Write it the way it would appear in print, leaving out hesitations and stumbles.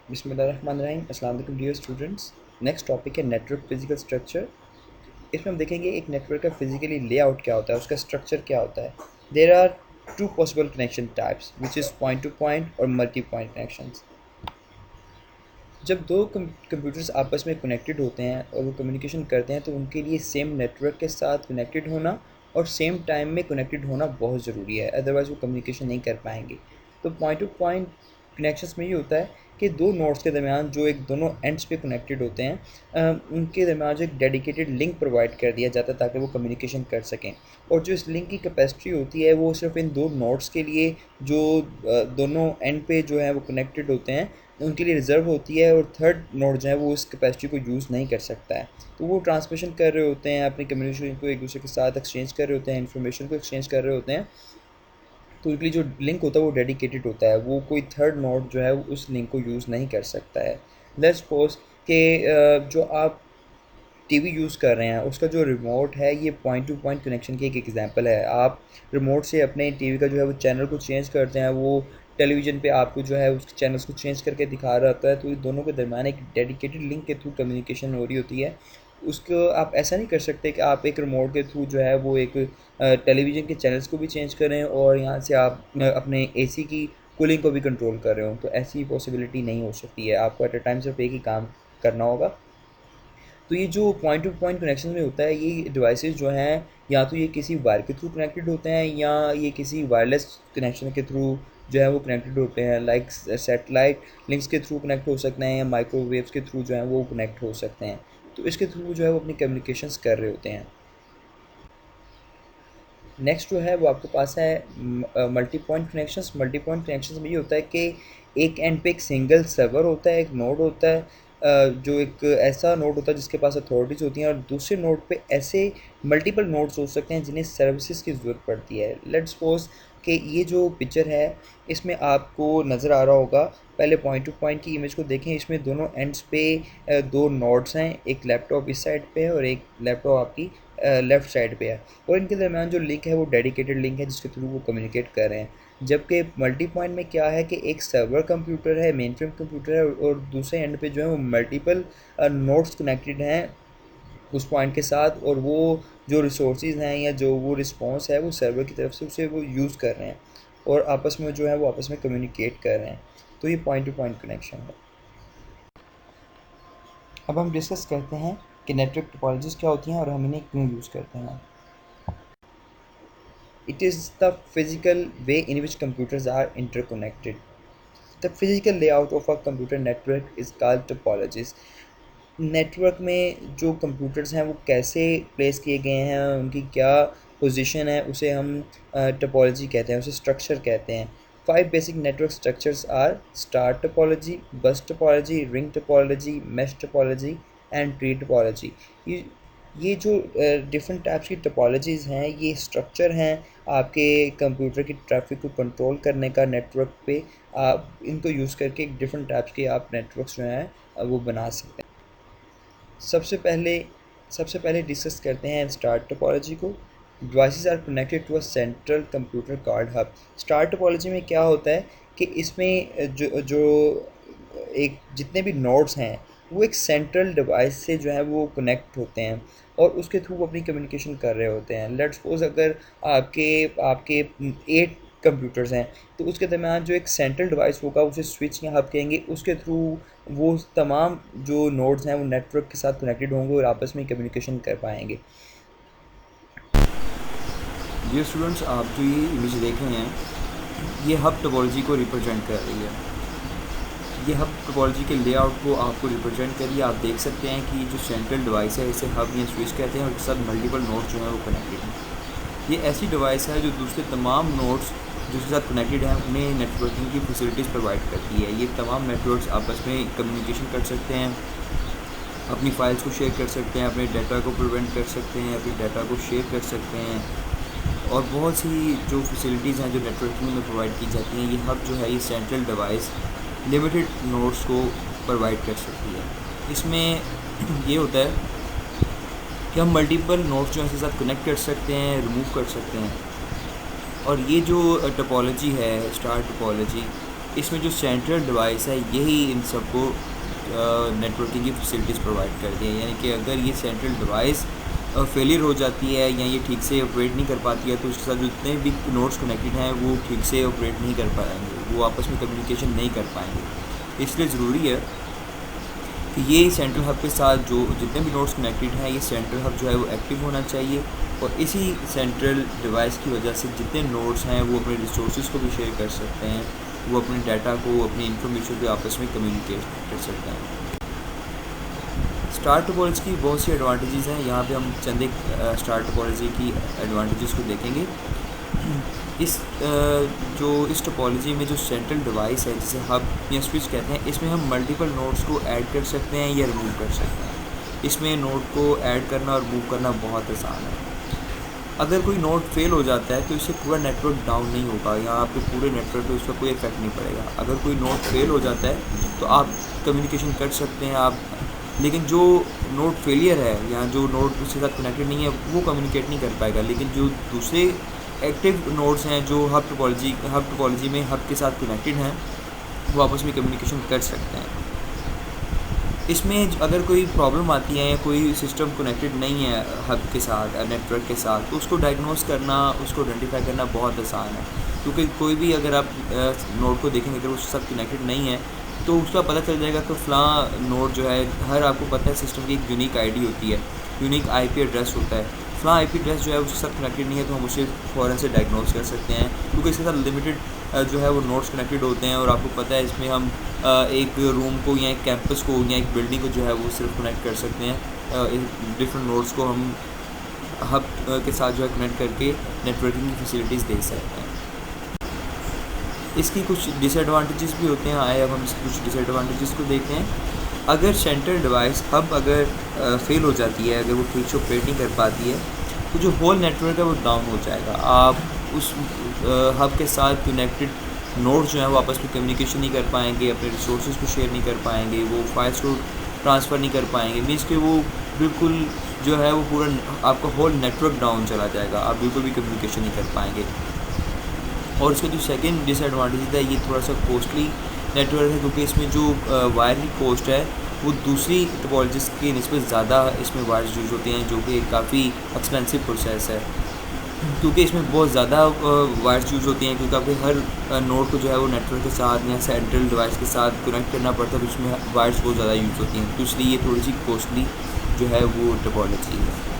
बिस्मिल्लाहिर्रहमानिर्रहीम। अस्सलाम वालेकुम डियर स्टूडेंट्स। नेक्स्ट टॉपिक है नेटवर्क फिजिकल स्ट्रक्चर। इसमें हम देखेंगे एक नेटवर्क का फिजिकली लेआउट क्या होता है, उसका स्ट्रक्चर क्या होता है। There are two possible connection types which is point to point और मल्टी पॉइंट कनेक्शंस। जब दो कंप्यूटर्स आपस में कनेक्टेड होते हैं और वो कम्युनिकेशन करते हैं तो उनके लिए सेम नेटवर्क के साथ कनेक्टेड होना और सेम टाइम में कनेक्टेड होना बहुत ज़रूरी है, अदरवाइज़ वो कम्युनिकेशन नहीं कर पाएंगे। तो पॉइंट टू पॉइंट कनेक्शंस में ये होता है कि दो नोड्स के दरमियान जो एक दोनों एंड्स पे कनेक्टेड होते हैं, उनके दरमियान जो एक डेडिकेटेड लिंक प्रोवाइड कर दिया जाता है ताकि वो कम्युनिकेशन कर सकें। और जो इस लिंक की कैपेसिटी होती है वो सिर्फ इन दो नोड्स के लिए जो दोनों एंड पे जो है वो कनेक्टेड होते हैं उनके लिए रिज़र्व होती है, और थर्ड नोड जो है वो इस कैपेसिटी को यूज़ नहीं कर सकता है। तो वो ट्रांसमिशन कर रहे होते हैं, अपनी कम्युनिकेशन को एक दूसरे के साथ एक्सचेंज कर रहे होते हैं, इन्फॉर्मेशन को एक्सचेंज कर रहे होते हैं। तो उनके लिए जो लिंक होता है वो डेडिकेटेड होता है, वो कोई थर्ड नोड जो है उस लिंक को यूज़ नहीं कर सकता है। लेट्स सपोज कि जो आप टीवी यूज़ कर रहे हैं उसका जो रिमोट है ये पॉइंट टू पॉइंट कनेक्शन की एक एग्जांपल है। आप रिमोट से अपने टीवी का जो है वो चैनल को चेंज करते हैं, वो टेलीविज़न पे आपको जो है उसके चैनल्स को चेंज करके दिखा रहा होता है। तो ये दोनों के दरमियान एक डेडिकेटेड लिंक के थ्रू कम्युनिकेशन हो रही होती है। उसको आप ऐसा नहीं कर सकते कि आप एक रिमोट के थ्रू जो है वो एक टेलीविज़न के चैनल्स को भी चेंज करें और यहाँ से आप अपने एसी की कूलिंग को भी कंट्रोल कर रहे हो। तो ऐसी पॉसिबिलिटी नहीं हो सकती है, आपको एट अ टाइम सिर्फ एक ही काम करना होगा। तो ये जो पॉइंट टू पॉइंट कनेक्शन में होता है, ये डिवाइसेस जो हैं या तो ये किसी वायर के थ्रू कनेक्टेड होते हैं या ये किसी वायरलेस कनेक्शन के थ्रू जो है वो कनेक्टेड होते हैं, लाइक सेटेलाइट लिंक्स के थ्रू कनेक्ट हो सकते हैं या माइक्रोवेव्स के थ्रू जो है वो कनेक्ट हो सकते हैं। तो इसके थ्रू जो है वो अपनी कम्युनिकेशंस कर रहे होते हैं। नेक्स्ट जो है वो आपके पास है multi point connections. Multi point connections में ये होता है कि एक एंड पे एक सिंगल सर्वर होता है, एक नोड होता है, जो एक ऐसा नोड होता है जिसके पास अथॉरिटीज़ होती हैं, और दूसरे नोड पे ऐसे मल्टीपल नोड्स हो सकते हैं जिन्हें सर्विसेज की ज़रूरत पड़ती है। लेट्स सपोज कि ये जो पिक्चर है इसमें आपको नज़र आ रहा होगा, पहले पॉइंट टू पॉइंट की इमेज को देखें। इसमें दोनों एंड्स पे दो नोड्स हैं, एक लैपटॉप इस साइड पे है और एक लैपटॉप आपकी लेफ़्ट साइड पे है, और इनके दरमियान जो लिंक है वो डेडिकेटेड लिंक है जिसके थ्रू वो कम्युनिकेट कर रहे हैं। जबकि मल्टी पॉइंट में क्या है कि एक सर्वर कंप्यूटर है, मेन फ्रेम कंप्यूटर है, और दूसरे एंड पे जो है वो मल्टीपल नोड्स कनेक्टेड हैं उस पॉइंट के साथ, और वो जो रिसोर्सेज हैं या जो वो रिस्पॉन्स है वो सर्वर की तरफ से उसे वो यूज़ कर रहे हैं और आपस में जो है वो आपस में कम्युनिकेट कर रहे हैं। तो ये पॉइंट टू पॉइंट कनेक्शन है। अब हम डिस्कस करते हैं कि नेटवर्क टोपोलॉजीज क्या होती हैं और हम इन्हें क्यों यूज़ करते हैं। It is the physical way in which computers are interconnected. The physical layout of a computer network is called topologies. Network में जो कंप्यूटर्स हैं वो कैसे प्लेस किए गए हैं, उनकी क्या पोजीशन है, उसे हम टोपोलॉजी कहते हैं, उसे स्ट्रक्चर कहते हैं। Five basic network structures are star topology, bus topology, ring topology, mesh topology and tree topology. ये ये जो डिफरेंट टाइप्स की टोपोलॉजीज़ हैं ये स्ट्रक्चर हैं आपके कंप्यूटर की ट्रैफिक को कंट्रोल करने का नेटवर्क पे। आप इनको यूज़ करके डिफरेंट टाइप्स के आप नेटवर्क्स जो हैं वो बना सकते हैं। सबसे पहले सबसे पहले डिस्कस करते हैं स्टार टोपोलॉजी को। Devices are connected to a central computer card hub. Star topology में क्या होता है कि इसमें जो जो एक जितने भी नोड्स हैं वो एक सेंट्रल डिवाइस से जो है वो कनेक्ट होते हैं और उसके थ्रू वो अपनी कम्युनिकेशन कर रहे होते हैं। लेट्स सपोज अगर आपके आपके 8 कंप्यूटर्स हैं तो उसके दरमियान जो एक सेंट्रल डिवाइस होगा उसे स्विच या हब कहेंगे, उसके थ्रू वो तमाम जो नोड्स हैं वो नेटवर्क के साथ कनेक्टेड होंगे और आपस में कम्युनिकेशन कर पाएंगे। डियर स्टूडेंट्स, आप जो ये इमेज देख रहे हैं ये हब टोपोलॉजी को रिप्रेजेंट कर रही है। ये हब टोपोलॉजी के लेआउट को आपको रिप्रेजेंट करिए। आप देख सकते हैं कि जो सेंट्रल डिवाइस है इसे हब या स्विच कहते हैं और इसके साथ मल्टीपल नोड्स जो हैं वो कनेक्टेड हैं। ये ऐसी डिवाइस है जो दूसरे तमाम नोड्स जिसके साथ कनेक्टेड हैं उन्हें नेटवर्किंग की फैसिलिटीज़ प्रोवाइड करती है। ये तमाम नेटवर्क्स आपस में कम्युनिकेशन कर सकते हैं, अपनी फाइल्स को शेयर कर सकते हैं, अपने डाटा को प्रिवेंट कर सकते हैं, अपने डाटा को शेयर कर सकते हैं, और बहुत सी जो फैसिलिटीज़ हैं जो नेटवर्किंग में प्रोवाइड की जाती हैं। ये हब जो है ये सेंट्रल डिवाइस लिमिटेड नोड्स को प्रोवाइड कर सकती है। इसमें ये होता है कि हम मल्टीपल नोड्स जो हैं इसके साथ कनेक्ट कर सकते हैं, रिमूव कर सकते हैं। और ये जो टोपोलॉजी है स्टार टोपोलॉजी, इसमें जो सेंट्रल डिवाइस है यही इन सबको नेटवर्किंग की फैसिलिटीज़ प्रोवाइड करती है। यानी कि अगर ये सेंट्रल डिवाइस फेलियर हो जाती है या ये ठीक से ऑपरेट नहीं कर पाती है तो उसके साथ जो जितने भी नोड्स कनेक्टेड हैं वो ठीक से ऑपरेट नहीं कर पाएंगे, वो आपस में कम्युनिकेशन नहीं कर पाएंगे। इसलिए ज़रूरी है कि ये सेंट्रल हब के साथ जो जितने भी नोड्स कनेक्टेड हैं ये सेंट्रल हब जो है वो एक्टिव होना चाहिए, और इसी सेंट्रल डिवाइस की वजह से जितने नोड्स हैं वो अपने रिसोर्स को भी शेयर कर सकते हैं, वो अपने डाटा को, अपनी इंफॉर्मेशन को आपस में कम्युनिकेट कर सकते हैं। स्टार टोपोलॉजी की बहुत सी एडवांटेजेस हैं, यहाँ पे हम चंद एक स्टार टोपोलॉजी की एडवांटेजेस को देखेंगे। इस इस टोपोलॉजी में जो सेंट्रल डिवाइस है जिसे हब या स्विच कहते हैं, इसमें हम मल्टीपल नोड्स को ऐड कर सकते हैं या रिमूव कर सकते हैं। इसमें नोड को ऐड करना और मूव करना बहुत आसान है। अगर कोई नोड फेल हो जाता है तो इससे पूरा नेटवर्क डाउन नहीं होगा, यहाँ पे पूरे नेटवर्क पे उसका कोई इफेक्ट नहीं पड़ेगा। अगर कोई नोड फेल हो जाता है तो आप कम्युनिकेशन कर सकते हैं आप, लेकिन जो नोड फेलियर है या जो नोड उसके साथ कनेक्टेड नहीं है वो कम्युनिकेट नहीं कर पाएगा। लेकिन जो दूसरे एक्टिव नोड्स हैं जो हब टोपोलॉजी में हब के साथ कनेक्टेड हैं वो आपस में कम्युनिकेशन कर सकते हैं। इसमें अगर कोई प्रॉब्लम आती है या कोई सिस्टम कनेक्टेड नहीं है हब के साथ, नेटवर्क के साथ, तो उसको डायग्नोस करना, उसको आइडेंटिफाई करना बहुत आसान है। क्योंकि कोई भी अगर आप नोड को देखेंगे अगर उसके साथ कनेक्टेड नहीं है तो उसका पता चल जाएगा कि फ़लाँ नोड जो है, हर आपको पता है सिस्टम की एक यूनिक आईडी होती है, यूनिक आईपी एड्रेस होता है। फ़लाँ आईपी एड्रेस जो है उसके साथ कनेक्टेड नहीं है तो हम उसे फ़ौरन से डायग्नोस कर सकते हैं, क्योंकि इसके साथ लिमिटेड जो है वो नोड्स कनेक्टेड होते हैं। और आपको पता है इसमें हम एक रूम को या एक कैंपस को या एक बिल्डिंग को जो है वो सिर्फ कनेक्ट कर सकते हैं। डिफरेंट नोड्स को हम हब के साथ जो है कनेक्ट करके नेटवर्किंग की फैसिलिटीज़ दे सकते हैं। इसकी कुछ डिसएडवांटेजेस भी होते हैं, आए अब हम इसकी कुछ डिसएडवांटेजेस को देखते हैं। अगर सेंट्रल डिवाइस हब अगर फेल हो जाती है, अगर वो ठीक से ऑपरेट नहीं कर पाती है तो जो होल नेटवर्क है वो डाउन हो जाएगा। आप उस हब के साथ कनेक्टेड नोड्स जो हैं वो आपस में कम्युनिकेशन नहीं कर पाएंगे, अपने रिसोर्स को शेयर नहीं कर पाएंगे, वो फाइल्स को ट्रांसफ़र नहीं कर पाएंगे। मीन्स कि वो बिल्कुल जो है वो पूरा आपका होल नेटवर्क डाउन चला जाएगा, आप बिल्कुल भी कम्युनिकेशन नहीं कर पाएंगे। और इसका जो सेकंड डिसएडवांटेज है ये थोड़ा सा कॉस्टली नेटवर्क है, क्योंकि इसमें जो वायर की कॉस्ट है वो दूसरी टोपोलॉजीज़ की निस्बत ज़्यादा इसमें वायर्स यूज़ होते हैं, जो कि काफ़ी एक्सपेंसिव प्रोसेस है। क्योंकि इसमें बहुत ज़्यादा वायर्स यूज़ होती हैं, क्योंकि आपके हर नोड को जो है वो नेटवर्क के साथ या सेंट्रल डिवाइस के साथ कनेक्ट करना पड़ता है, तो उसमें वायर्स बहुत ज़्यादा यूज़ होती हैं, तो इसलिए ये थोड़ी सी कॉस्टली जो है वो टोपोलॉजी है।